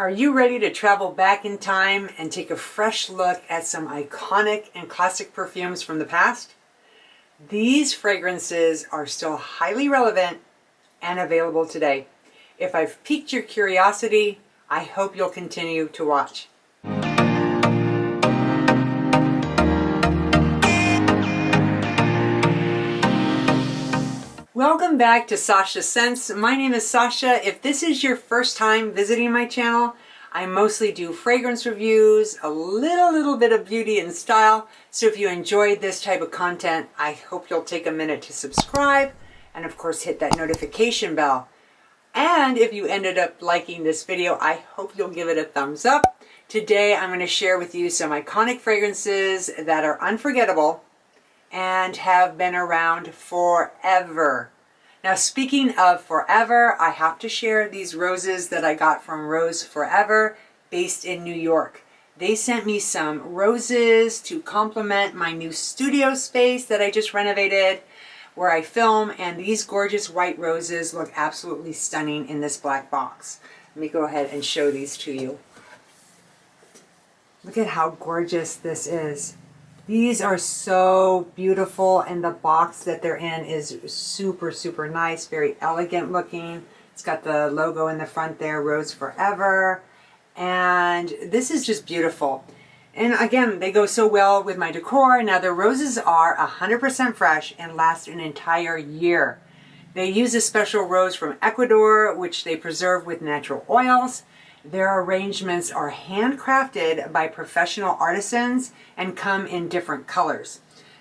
Are you ready to travel back in time and take a fresh look at some iconic and classic perfumes from the past? These fragrances are still highly relevant and available today. If I've piqued your curiosity, I hope you'll continue to watch. Welcome back to Sasha Scents. My name is Sasha. If this is your first time visiting my channel, I mostly do fragrance reviews, a little bit of beauty and style. So if you enjoyed this type of content, I hope you'll take a minute to subscribe and of course hit that notification bell. And if you ended up liking this video, I hope you'll give it a thumbs up. Today I'm going to share with you some iconic fragrances that are unforgettable and have been around forever. Now, speaking of forever, I have to share these roses that I got from Rose Forever, based in New York. They sent me some roses to complement my new studio space that I just renovated, where I film, and these gorgeous white roses look absolutely stunning in this black box. Let me go ahead and show these to you. Look at how gorgeous this is. These are so beautiful, and the box that they're in is super nice, very elegant looking. It's got the logo in the front there, Rose Forever, and this is just beautiful. And again, they go so well with my decor. Now, the roses are 100% fresh and last an entire year. They use a special rose from Ecuador, which they preserve with natural oils. Their arrangements are handcrafted by professional artisans and come in different colors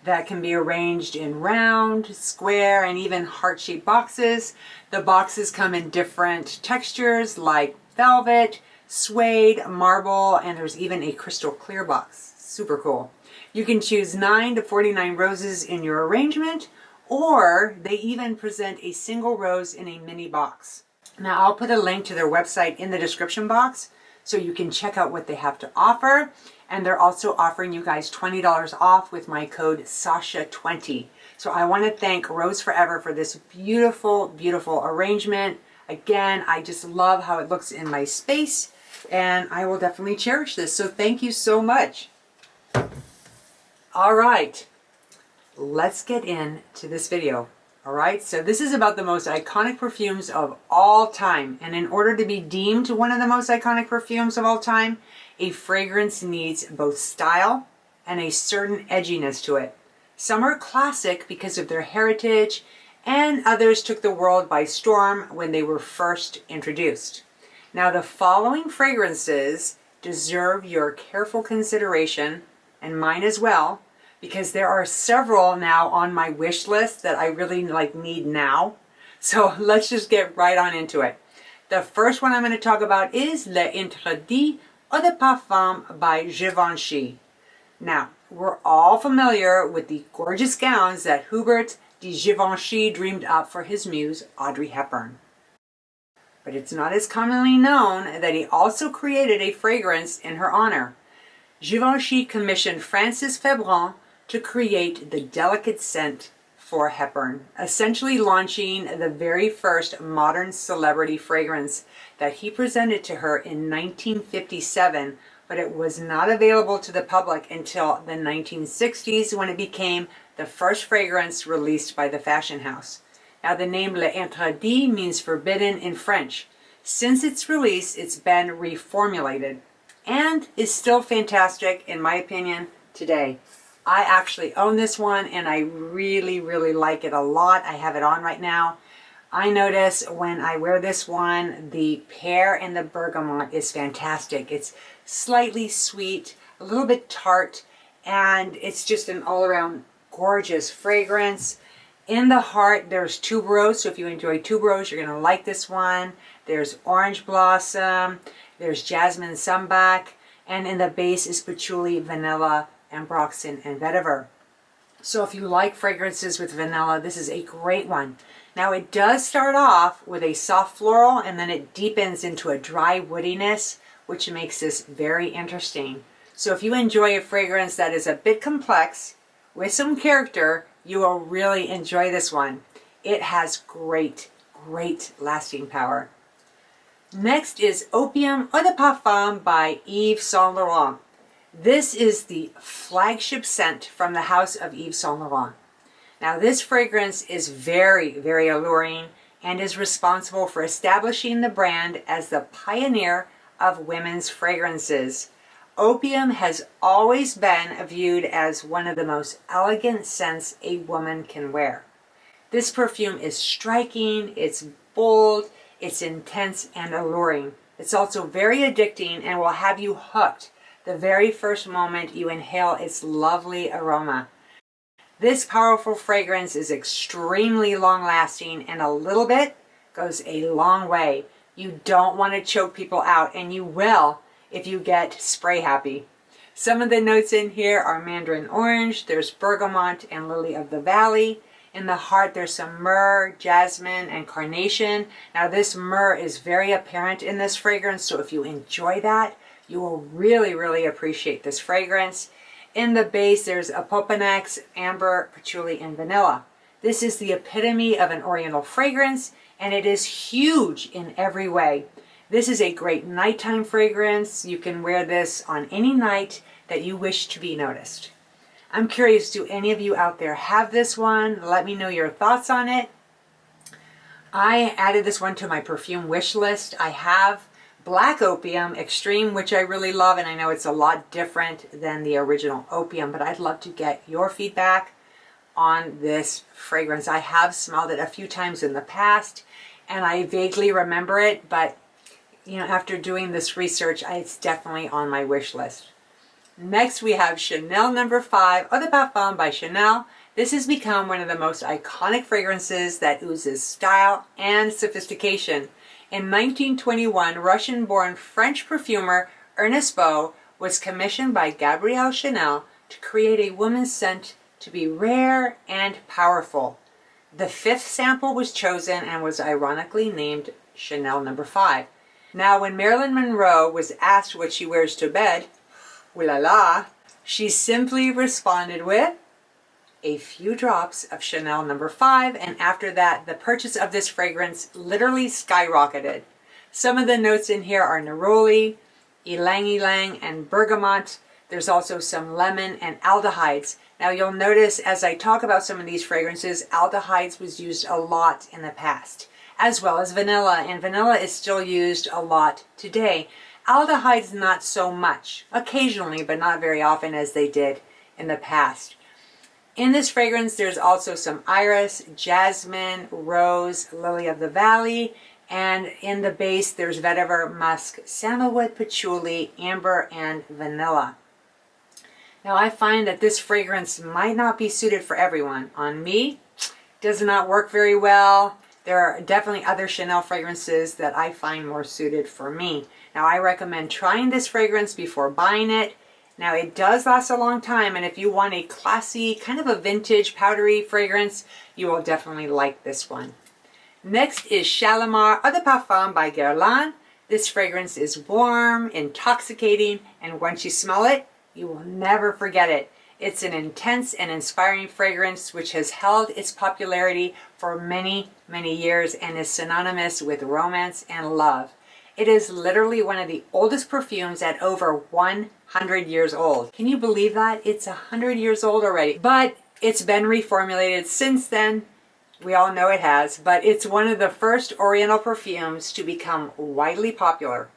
that can be arranged in round, square, and even heart-shaped boxes. The boxes come in different textures like velvet, suede, marble, and there's even a crystal clear box. Super cool. You can choose 9 to 49 roses in your arrangement, or they even present a single rose in a mini box. Now, I'll put a link to their website in the description box so you can check out what they have to offer. And they're also offering you guys $20 off with my code SASHA20. So I want to thank Rose Forever for this beautiful arrangement. Again, I just love how it looks in my space, and I will definitely cherish this. So thank you so much. All right, let's get into this video. All right, so this is about the most iconic perfumes of all time. And in order to be deemed one of the most iconic perfumes of all time, a fragrance needs both style and a certain edginess to it. Some are classic because of their heritage, and others took the world by storm when they were first introduced. Now, the following fragrances deserve your careful consideration, and mine as well, because there are several now on my wish list that I really need now. So let's just get right on into it. The first one I'm going to talk about is L'Air de Parfum by Givenchy. Now, we're all familiar with the gorgeous gowns that Hubert de Givenchy dreamed up for his muse, Audrey Hepburn. But it's not as commonly known that he also created a fragrance in her honor. Givenchy commissioned Francis Febron to create the delicate scent for Hepburn, essentially launching the very first modern celebrity fragrance that he presented to her in 1957, but it was not available to the public until the 1960s when it became the first fragrance released by the fashion house. Now, the name L'Interdit means forbidden in French. Since its release, it's been reformulated and is still fantastic, in my opinion, today. I actually own this one, and I really like it a lot. I have it on right now. I notice when I wear this one, the pear and the bergamot is fantastic. It's slightly sweet, a little bit tart, and it's just an all-around gorgeous fragrance. In the heart, there's tuberose, so if you enjoy tuberose, you're going to like this one. There's orange blossom, there's jasmine sambac, and in the base is patchouli, vanilla, ambroxan, and vetiver. So if you like fragrances with vanilla, this is a great one. Now, it does start off with a soft floral, and then it deepens into a dry woodiness, which makes this very interesting. So if you enjoy a fragrance that is a bit complex with some character, you will really enjoy this one. It has great lasting power. Next is Opium Eau de Parfum by Yves Saint Laurent. This is the flagship scent from the house of Yves Saint Laurent. Now this fragrance is very, very alluring and is responsible for establishing the brand as the pioneer of women's fragrances. Opium has always been viewed as one of the most elegant scents a woman can wear. This perfume is striking, it's bold, it's intense and alluring. It's also very addicting and will have you hooked the very first moment you inhale its lovely aroma. This powerful fragrance is extremely long-lasting, and a little bit goes a long way. You don't want to choke people out, and you will if you get spray happy. Some of the notes in here are mandarin orange, there's bergamot and lily of the valley. In the heart there's some myrrh, jasmine, and carnation. Now this myrrh is very apparent in this fragrance, so if you enjoy that, you will really, really appreciate this fragrance. In the base there's opoponax, amber, patchouli, and vanilla. This is the epitome of an oriental fragrance, and it is huge in every way. This is a great nighttime fragrance. You can wear this on any night that you wish to be noticed. I'm curious, do any of you out there have this one? Let me know your thoughts on it. I added this one to my perfume wish list. I have Black Opium Extreme, which I really love, and I know it's a lot different than the original Opium, but I'd love to get your feedback on this fragrance. I have smelled it a few times in the past, and I vaguely remember it, but you know, after doing this research, it's definitely on my wish list. Next we have Chanel No. 5 Eau de Parfum by Chanel. This has become one of the most iconic fragrances that oozes style and sophistication. In 1921, Russian-born French perfumer Ernest Beau was commissioned by Gabrielle Chanel to create a woman's scent to be rare and powerful. The fifth sample was chosen and was ironically named Chanel No. 5. Now, when Marilyn Monroe was asked what she wears to bed, ooh la la, she simply responded with a few drops of Chanel No. 5, and after that, the purchase of this fragrance literally skyrocketed. Some of the notes in here are neroli, ylang-ylang, and bergamot. There's also some lemon and aldehydes. Now you'll notice as I talk about some of these fragrances, aldehydes was used a lot in the past, as well as vanilla, and vanilla is still used a lot today. Aldehydes not so much, occasionally, but not very often as they did in the past. In this fragrance, there's also some iris, jasmine, rose, lily of the valley, and in the base, there's vetiver, musk, sandalwood, patchouli, amber, and vanilla. Now, I find that this fragrance might not be suited for everyone. On me, does not work very well. There are definitely other Chanel fragrances that I find more suited for me. Now, I recommend trying this fragrance before buying it. Now, it does last a long time, and if you want a classy, kind of a vintage, powdery fragrance, you will definitely like this one. Next is Shalimar Eau de Parfum by Guerlain. This fragrance is warm, intoxicating, and once you smell it, you will never forget it. It's an intense and inspiring fragrance which has held its popularity for many, many years and is synonymous with romance and love. It is literally one of the oldest perfumes at over 100 years old. Can you believe that? It's 100 years old already. But it's been reformulated since then. We all know it has. But it's one of the first Oriental perfumes to become widely popular.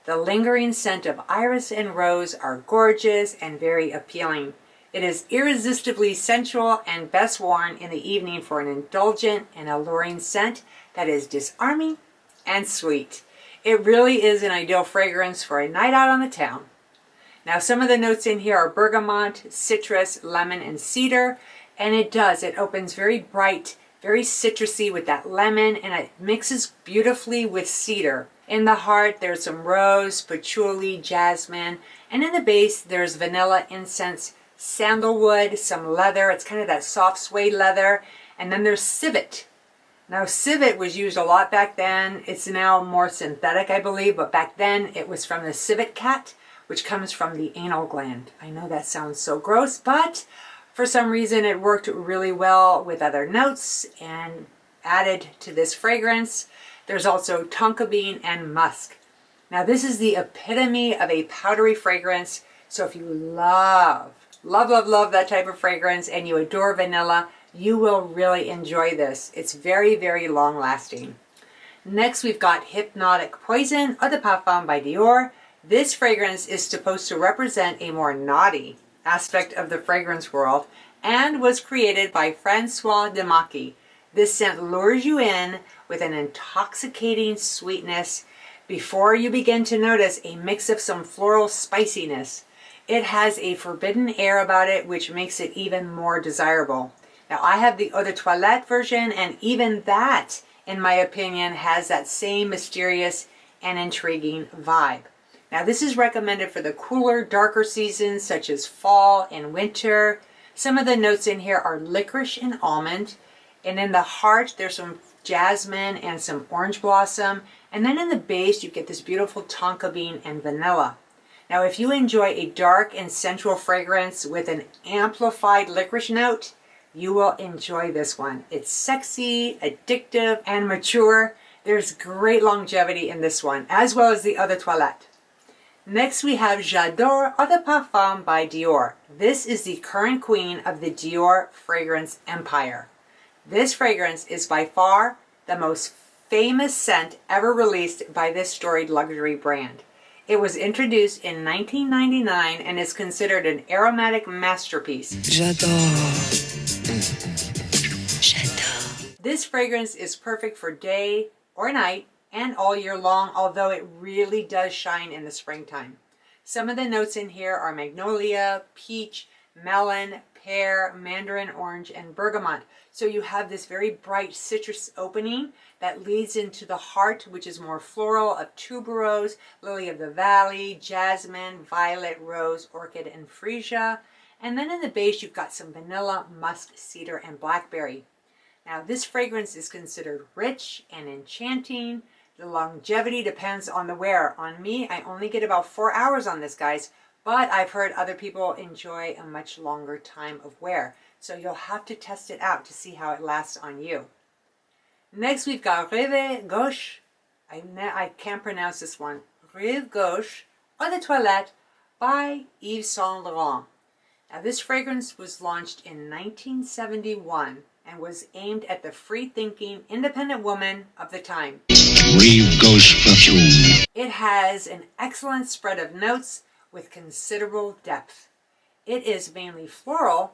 The lingering scent of iris and rose are gorgeous and very appealing. It is irresistibly sensual and best worn in the evening for an indulgent and alluring scent that is disarming and sweet. It really is an ideal fragrance for a night out on the town. Now, some of the notes in here are bergamot, citrus, lemon, and cedar, and it opens very bright, very citrusy with that lemon, and it mixes beautifully with cedar. In the heart, there's some rose, patchouli, jasmine, and in the base, there's vanilla, incense, sandalwood, some leather. It's kind of that soft suede leather, and then there's civet. Now, civet was used a lot back then. It's now more synthetic, I believe, but back then it was from the civet cat, which comes from the anal gland. I know that sounds so gross, but for some reason it worked really well with other notes and added to this fragrance. There's also tonka bean and musk. Now this is the epitome of a powdery fragrance. So if you love that type of fragrance and you adore vanilla, you will really enjoy this. It's very, very long lasting. Next, we've got Hypnotic Poison Eau de Parfum by Dior. This fragrance is supposed to represent a more naughty aspect of the fragrance world and was created by Francois Demaki. This scent lures you in with an intoxicating sweetness before you begin to notice a mix of some floral spiciness. It has a forbidden air about it, which makes it even more desirable. Now, I have the Eau de Toilette version, and even that, in my opinion, has that same mysterious and intriguing vibe. Now, this is recommended for the cooler, darker seasons, such as fall and winter. Some of the notes in here are licorice and almond, and in the heart, there's some jasmine and some orange blossom, and then in the base, you get this beautiful tonka bean and vanilla. Now, if you enjoy a dark and sensual fragrance with an amplified licorice note, you will enjoy this one. It's sexy, addictive, and mature. There's great longevity in this one, as well as the Eau de Toilette. Next, we have J'adore Eau de Parfum by Dior. This is the current queen of the Dior fragrance empire. This fragrance is by far the most famous scent ever released by this storied luxury brand. It was introduced in 1999 and is considered an aromatic masterpiece. J'adore. J'adore. This fragrance is perfect for day or night and all year long, although it really does shine in the springtime. Some of the notes in here are magnolia, peach, melon, pear, mandarin orange, and bergamot. So you have this very bright citrus opening that leads into the heart, which is more floral, of tuberose, lily of the valley, jasmine, violet, rose, orchid, and freesia. And then in the base, you've got some vanilla, musk, cedar, and blackberry. Now, this fragrance is considered rich and enchanting. The longevity depends on the wearer. On me, I only get about 4 hours on this, guys, but I've heard other people enjoy a much longer time of wear. So you'll have to test it out to see how it lasts on you. Next, we've got Rive Gauche. I can't pronounce this one. Rive Gauche Eau de Toilette by Yves Saint Laurent. Now, this fragrance was launched in 1971 and was aimed at the free-thinking, independent woman of the time. Rive Gauche perfume. It has an excellent spread of notes with considerable depth. It is mainly floral,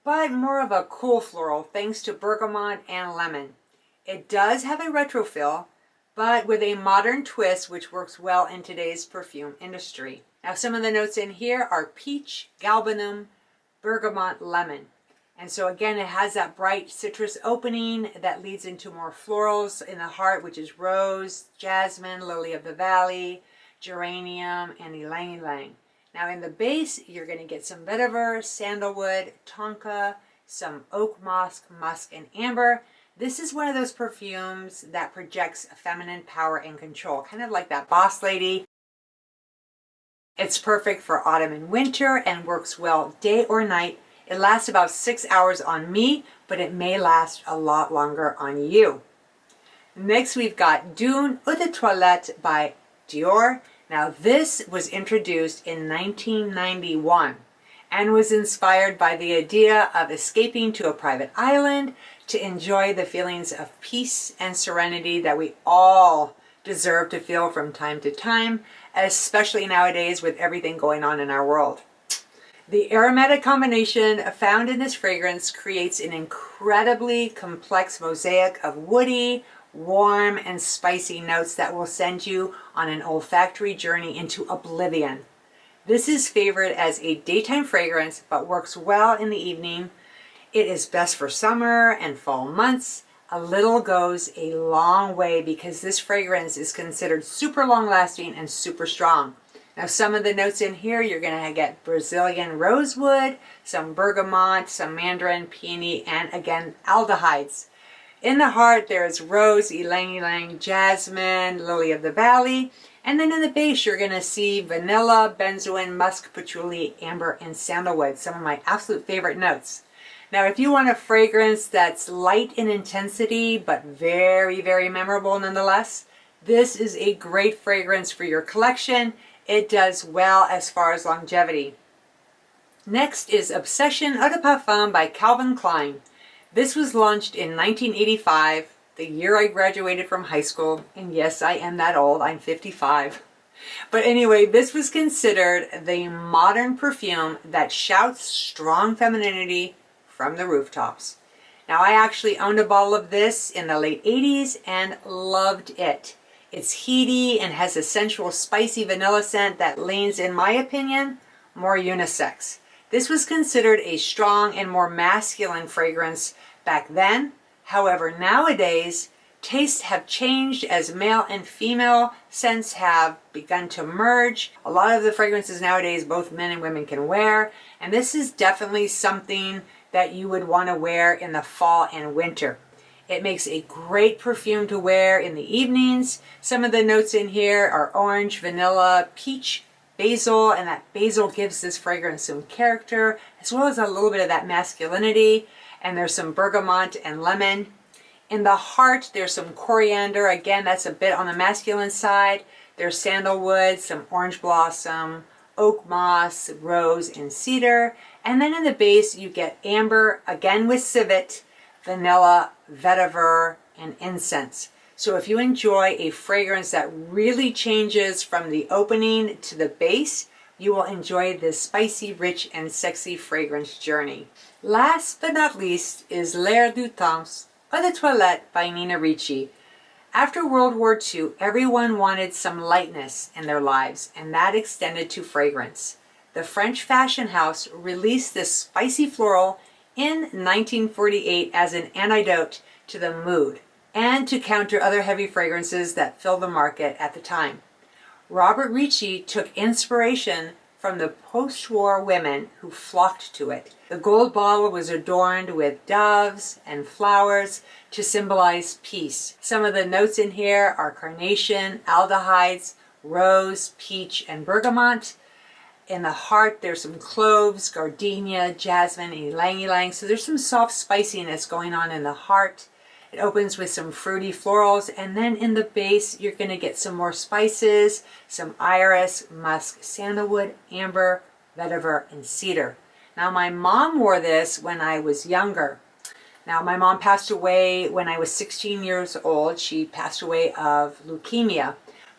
but more of a cool floral thanks to bergamot and lemon. It does have a retrofill, but with a modern twist which works well in today's perfume industry. Now, some of the notes in here are peach, galbanum, bergamot, lemon. And so again, it has that bright citrus opening that leads into more florals in the heart, which is rose, jasmine, lily of the valley, geranium, and ylang ylang. Now in the base, you're going to get some vetiver, sandalwood, tonka, some oak moss, musk, and amber. This is one of those perfumes that projects feminine power and control, kind of like that boss lady. It's perfect for autumn and winter and works well day or night. It lasts about 6 hours on me, but it may last a lot longer on you. Next, we've got Dune Eau de Toilette by Dior. Now, this was introduced in 1991 and was inspired by the idea of escaping to a private island to enjoy the feelings of peace and serenity that we all deserve to feel from time to time, especially nowadays with everything going on in our world. The aromatic combination found in this fragrance creates an incredibly complex mosaic of woody, warm, and spicy notes that will send you on an olfactory journey into oblivion. This is favored as a daytime fragrance, but works well in the evening. It is best for summer and fall months. A little goes a long way because this fragrance is considered super long lasting and super strong. Now, some of the notes in here, you're going to get Brazilian rosewood, some bergamot, some mandarin, peony, and again, aldehydes. In the heart, there is rose, ylang ylang, jasmine, lily of the valley. And then in the base, you're going to see vanilla, benzoin, musk, patchouli, amber, and sandalwood, some of my absolute favorite notes. Now, if you want a fragrance that's light in intensity, but very, very memorable nonetheless, this is a great fragrance for your collection. It does well as far as longevity. Next is Obsession Eau de Parfum by Calvin Klein. This was launched in 1985, the year I graduated from high school. And yes, I am that old, I'm 55. But anyway, this was considered the modern perfume that shouts strong femininity from the rooftops. Now, I actually owned a bottle of this in the late 80s and loved it. It's heaty and has a sensual, spicy vanilla scent that leans, in my opinion, more unisex. This was considered a strong and more masculine fragrance back then. However, nowadays, tastes have changed as male and female scents have begun to merge. A lot of the fragrances nowadays, both men and women can wear, and this is definitely something that you would want to wear in the fall and winter. It makes a great perfume to wear in the evenings. Some of the notes in here are orange, vanilla, peach, basil, and that basil gives this fragrance some character, as well as a little bit of that masculinity. And there's some bergamot and lemon. In the heart, there's some coriander. Again, that's a bit on the masculine side. There's sandalwood, some orange blossom, oak moss, rose, and cedar. And then in the base, you get amber, again with civet, vanilla, vetiver, and incense. So if you enjoy a fragrance that really changes from the opening to the base, you will enjoy this spicy, rich, and sexy fragrance journey. Last but not least is L'Air Du Temps Eau de Toilette by Nina Ricci. After World War II, everyone wanted some lightness in their lives, and that extended to fragrance. The French fashion house released this spicy floral in 1948 as an antidote to the mood and to counter other heavy fragrances that filled the market at the time. Robert Ricci took inspiration from the post-war women who flocked to it. The gold bottle was adorned with doves and flowers to symbolize peace. Some of the notes in here are carnation, aldehydes, rose, peach, and bergamot. In the heart, there's some cloves, gardenia, jasmine, and ylang-ylang. So there's some soft spiciness going on in the heart. It opens with some fruity florals, and then in the base, you're going to get some more spices, some iris, musk, sandalwood, amber, vetiver, and cedar. Now, my mom wore this when I was younger. Now, my mom passed away when I was 16 years old. She passed away of leukemia.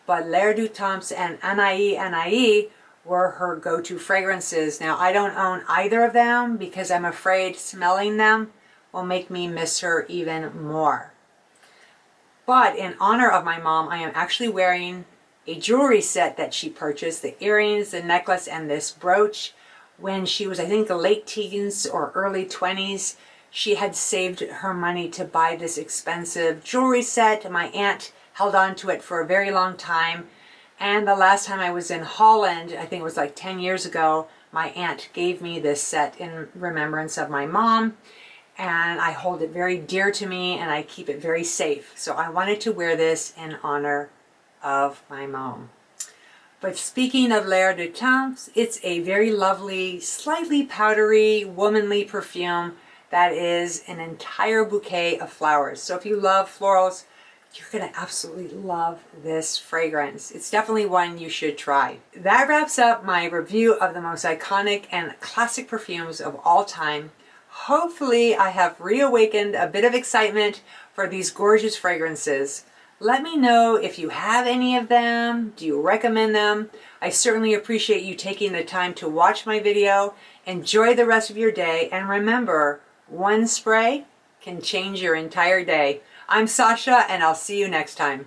But L'Air Du Temps and Anaï were her go-to fragrances. Now, I don't own either of them because I'm afraid smelling them will make me miss her even more. But in honor of my mom, I am actually wearing a jewelry set that she purchased, the earrings, the necklace, and this brooch. When she was, I think, late teens or early 20s, she had saved her money to buy this expensive jewelry set. My aunt held on to it for a very long time. And the last time I was in Holland, I think it was like 10 years ago, my aunt gave me this set in remembrance of my mom. And I hold it very dear to me, and I keep it very safe. So I wanted to wear this in honor of my mom. But speaking of L'Air Du Temps, it's a very lovely, slightly powdery, womanly perfume that is an entire bouquet of flowers. So if you love florals, you're going to absolutely love this fragrance. It's definitely one you should try. That wraps up my review of the most iconic and classic perfumes of all time. Hopefully I have reawakened a bit of excitement for these gorgeous fragrances. Let me know if you have any of them. Do you recommend them? I certainly appreciate you taking the time to watch my video. Enjoy the rest of your day, and remember, one spray can change your entire day. I'm Sasha, and I'll see you next time.